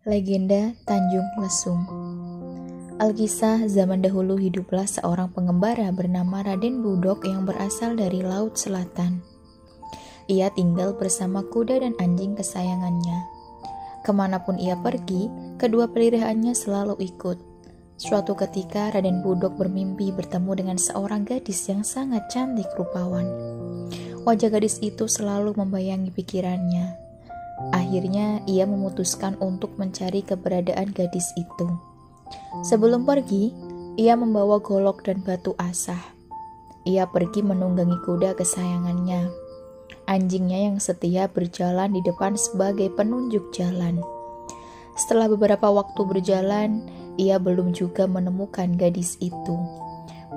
Legenda Tanjung Lesung. Alkisah zaman dahulu hiduplah seorang pengembara bernama Raden Budok yang berasal dari Laut Selatan. Ia tinggal bersama kuda dan anjing kesayangannya. Kemanapun ia pergi, kedua peliharaannya selalu ikut. Suatu ketika Raden Budok bermimpi bertemu dengan seorang gadis yang sangat cantik rupawan. Wajah gadis itu selalu membayangi pikirannya. Akhirnya ia memutuskan untuk mencari keberadaan gadis itu. Sebelum pergi, ia membawa golok dan batu asah. Ia pergi menunggangi kuda kesayangannya. Anjingnya yang setia berjalan di depan sebagai penunjuk jalan. Setelah beberapa waktu berjalan, ia belum juga menemukan gadis itu.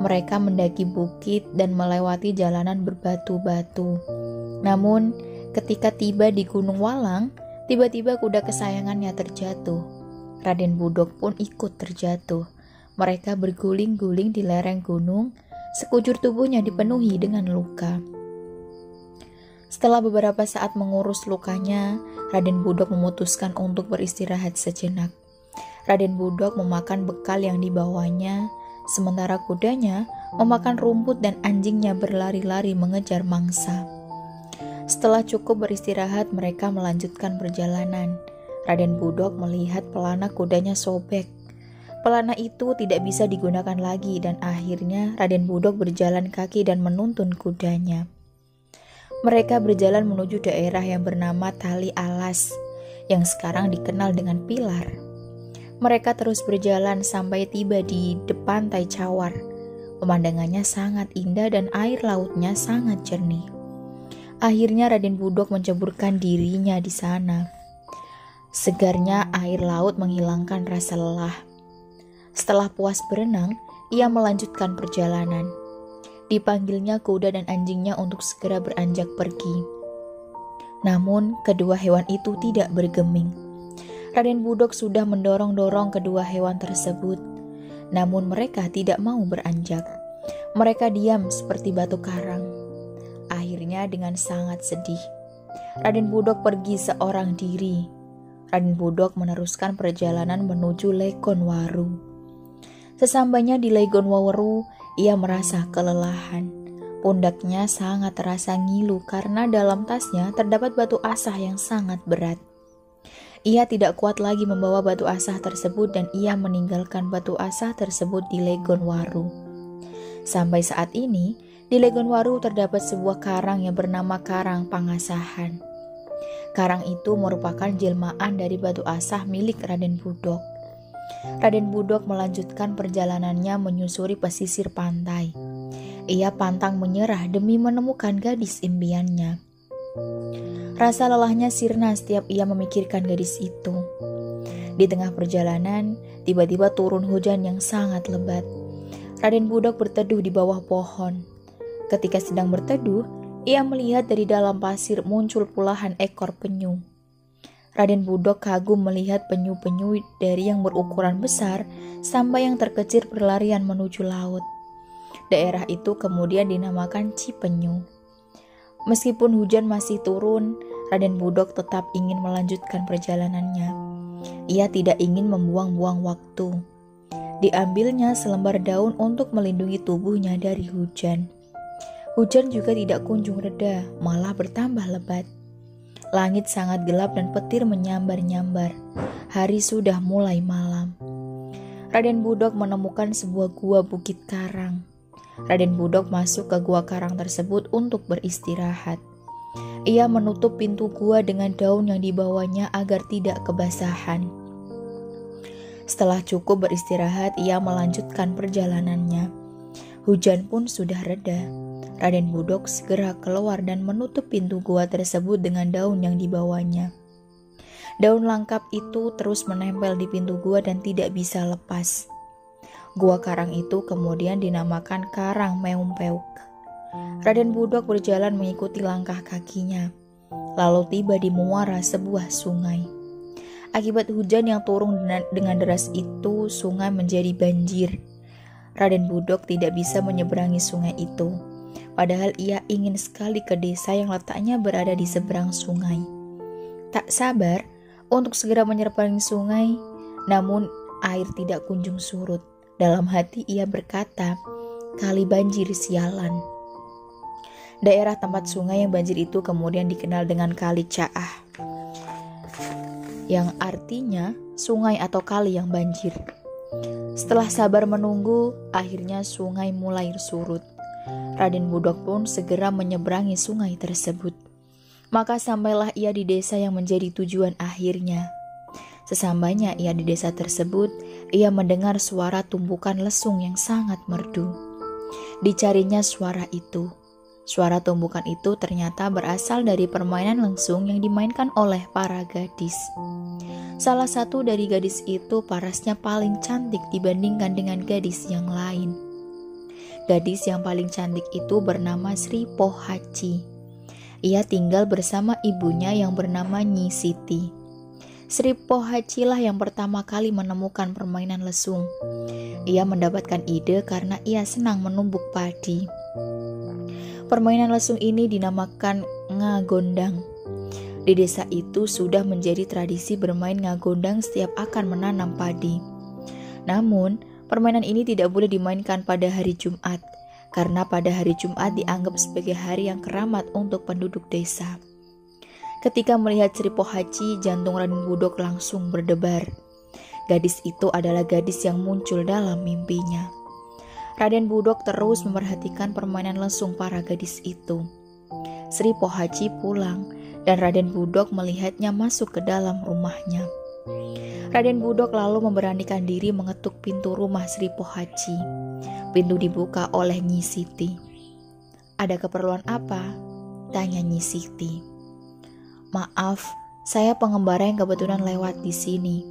Mereka mendaki bukit dan melewati jalanan berbatu-batu. Namun, ketika tiba di Gunung Walang, tiba-tiba kuda kesayangannya terjatuh. Raden Budok pun ikut terjatuh. Mereka berguling-guling di lereng gunung, sekujur tubuhnya dipenuhi dengan luka. Setelah beberapa saat mengurus lukanya, Raden Budok memutuskan untuk beristirahat sejenak. Raden Budok memakan bekal yang dibawanya, sementara kudanya memakan rumput dan anjingnya berlari-lari mengejar mangsa. Setelah cukup beristirahat, mereka melanjutkan perjalanan. Raden Budok melihat pelana kudanya sobek. Pelana itu tidak bisa digunakan lagi dan akhirnya Raden Budok berjalan kaki dan menuntun kudanya. Mereka berjalan menuju daerah yang bernama Tali Alas, yang sekarang dikenal dengan Pilar. Mereka terus berjalan sampai tiba di depan Pantai Cawar. Pemandangannya sangat indah dan air lautnya sangat jernih. Akhirnya Raden Budok menceburkan dirinya di sana. Segarnya air laut menghilangkan rasa lelah. Setelah puas berenang, ia melanjutkan perjalanan. Dipanggilnya kuda dan anjingnya untuk segera beranjak pergi. Namun, kedua hewan itu tidak bergeming. Raden Budok sudah mendorong-dorong kedua hewan tersebut. Namun mereka tidak mau beranjak. Mereka diam seperti batu karang. Akhirnya dengan sangat sedih, Raden Budok pergi seorang diri. Raden Budok meneruskan perjalanan menuju Legonwaru. Sesambanya di Legonwaru, ia merasa kelelahan. Pundaknya sangat terasa ngilu karena dalam tasnya terdapat batu asah yang sangat berat. Ia tidak kuat lagi membawa batu asah tersebut dan ia meninggalkan batu asah tersebut di Legonwaru. Sampai saat ini, di Legonwaru terdapat sebuah karang yang bernama Karang Pangasahan. Karang itu merupakan jelmaan dari batu asah milik Raden Budok. Raden Budok melanjutkan perjalanannya menyusuri pesisir pantai. Ia pantang menyerah demi menemukan gadis impiannya. Rasa lelahnya sirna setiap ia memikirkan gadis itu. Di tengah perjalanan, tiba-tiba turun hujan yang sangat lebat. Raden Budok berteduh di bawah pohon. Ketika sedang berteduh, ia melihat dari dalam pasir muncul puluhan ekor penyu. Raden Budok kagum melihat penyu-penyu dari yang berukuran besar sampai yang terkecil berlarian menuju laut. Daerah itu kemudian dinamakan Cipenyu. Meskipun hujan masih turun, Raden Budok tetap ingin melanjutkan perjalanannya. Ia tidak ingin membuang-buang waktu. Diambilnya selembar daun untuk melindungi tubuhnya dari hujan. Hujan juga tidak kunjung reda, malah bertambah lebat. Langit sangat gelap dan petir menyambar-nyambar. Hari sudah mulai malam. Raden Budok menemukan sebuah gua bukit karang. Raden Budok masuk ke gua karang tersebut untuk beristirahat. Ia menutup pintu gua dengan daun yang dibawanya agar tidak kebasahan. Setelah cukup beristirahat, ia melanjutkan perjalanannya. Hujan pun sudah reda. Raden Budok segera keluar dan menutup pintu gua tersebut dengan daun yang dibawanya. Daun langkap itu terus menempel di pintu gua dan tidak bisa lepas. Gua karang itu kemudian dinamakan Karang Meumpeuk. Raden Budok berjalan mengikuti langkah kakinya, lalu tiba di muara sebuah sungai. Akibat hujan yang turun dengan deras itu, sungai menjadi banjir. Raden Budok tidak bisa menyeberangi sungai itu. Padahal ia ingin sekali ke desa yang letaknya berada di seberang sungai. Tak sabar, untuk segera menyeberangi sungai, namun air tidak kunjung surut. Dalam hati ia berkata, "Kali banjir sialan." Daerah tempat sungai yang banjir itu kemudian dikenal dengan Kali Caah, yang artinya sungai atau kali yang banjir. Setelah sabar menunggu, akhirnya sungai mulai surut. Raden Budok pun segera menyeberangi sungai tersebut. Maka sampailah ia di desa yang menjadi tujuan akhirnya. Sesampainya ia di desa tersebut, ia mendengar suara tumpukan lesung yang sangat merdu. Dicarinya suara itu. Suara tumpukan itu ternyata berasal dari permainan lesung yang dimainkan oleh para gadis. Salah satu dari gadis itu parasnya paling cantik dibandingkan dengan gadis yang lain. Gadis yang paling cantik itu bernama Sri Pohaci. Ia tinggal bersama ibunya yang bernama Nyi Siti. Sri Pohaci lah yang pertama kali menemukan permainan lesung. Ia mendapatkan ide karena ia senang menumbuk padi. Permainan lesung ini dinamakan ngagondang. Di desa itu sudah menjadi tradisi bermain ngagondang setiap akan menanam padi. Namun, permainan ini tidak boleh dimainkan pada hari Jumat, karena pada hari Jumat dianggap sebagai hari yang keramat untuk penduduk desa. Ketika melihat Sri Pohaci, jantung Raden Budok langsung berdebar. Gadis itu adalah gadis yang muncul dalam mimpinya. Raden Budok terus memperhatikan permainan lesung para gadis itu. Sri Pohaci pulang dan Raden Budok melihatnya masuk ke dalam rumahnya. Raden Budok lalu memberanikan diri mengetuk pintu rumah Sri Pohaci. Pintu dibuka oleh Nyi Siti. "Ada keperluan apa?" tanya Nyi Siti. "Maaf, saya pengembara yang kebetulan lewat di sini.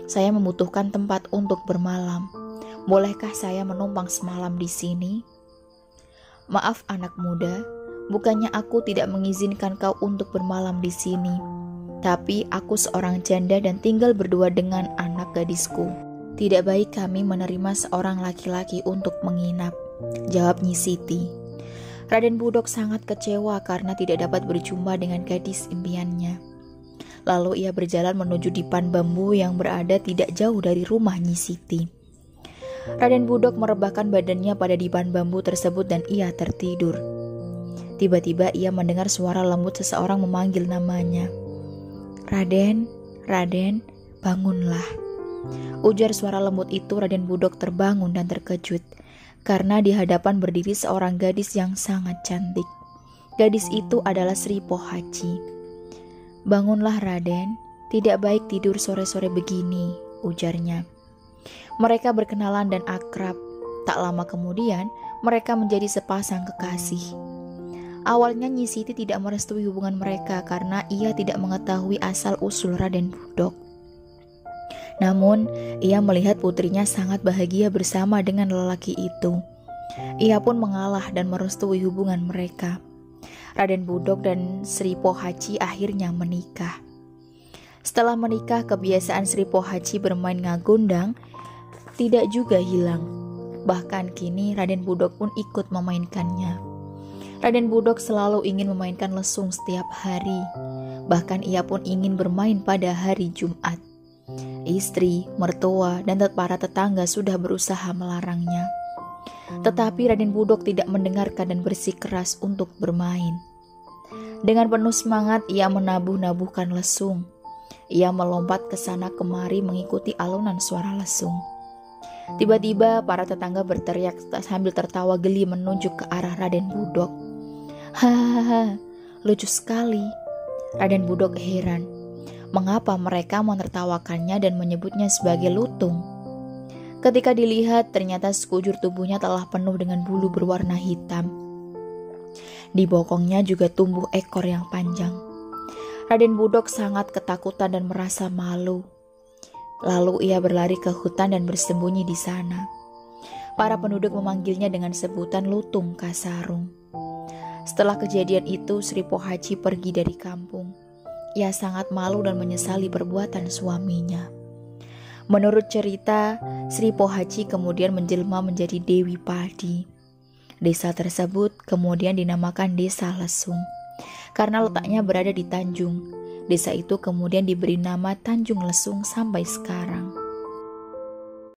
Saya membutuhkan tempat untuk bermalam. Bolehkah saya menumpang semalam di sini?" "Maaf anak muda, bukannya aku tidak mengizinkan kau untuk bermalam di sini. Tapi aku seorang janda dan tinggal berdua dengan anak gadisku. Tidak baik kami menerima seorang laki-laki untuk menginap," jawab Nyi Siti. Raden Budok sangat kecewa karena tidak dapat berjumpa dengan gadis impiannya. Lalu ia berjalan menuju dipan bambu yang berada tidak jauh dari rumah Nyi Siti. Raden Budok merebahkan badannya pada dipan bambu tersebut dan ia tertidur. Tiba-tiba ia mendengar suara lembut seseorang memanggil namanya. "Raden, Raden, bangunlah." Ujar suara lembut itu. Raden Budok terbangun dan terkejut karena di hadapan berdiri seorang gadis yang sangat cantik. Gadis itu adalah Sri Pohaci. "Bangunlah Raden, tidak baik tidur sore-sore begini," ujarnya. Mereka berkenalan dan akrab. Tak lama kemudian mereka menjadi sepasang kekasih. Awalnya Nyi Siti tidak merestui hubungan mereka karena ia tidak mengetahui asal-usul Raden Budok. Namun, ia melihat putrinya sangat bahagia bersama dengan lelaki itu. Ia pun mengalah dan merestui hubungan mereka. Raden Budok dan Sri Pohaci akhirnya menikah. Setelah menikah, kebiasaan Sri Pohaci bermain ngagondang tidak juga hilang. Bahkan kini Raden Budok pun ikut memainkannya. Raden Budok selalu ingin memainkan lesung setiap hari. Bahkan ia pun ingin bermain pada hari Jumat. Istri, mertua, dan para tetangga sudah berusaha melarangnya. Tetapi Raden Budok tidak mendengarkan dan bersikeras untuk bermain. Dengan penuh semangat ia menabuh-nabuhkan lesung. Ia melompat ke sana kemari mengikuti alunan suara lesung. Tiba-tiba para tetangga berteriak sambil tertawa geli menunjuk ke arah Raden Budok. "Hahaha, lucu sekali." Raden Budok heran. Mengapa mereka menertawakannya dan menyebutnya sebagai lutung? Ketika dilihat, ternyata sekujur tubuhnya telah penuh dengan bulu berwarna hitam. Di bokongnya juga tumbuh ekor yang panjang. Raden Budok sangat ketakutan dan merasa malu. Lalu ia berlari ke hutan dan bersembunyi di sana. Para penduduk memanggilnya dengan sebutan Lutung Kasarung. Setelah kejadian itu, Sri Pohaci pergi dari kampung. Ia sangat malu dan menyesali perbuatan suaminya. Menurut cerita, Sri Pohaci kemudian menjelma menjadi Dewi Padi. Desa tersebut kemudian dinamakan Desa Lesung karena letaknya berada di Tanjung. Desa itu kemudian diberi nama Tanjung Lesung sampai sekarang.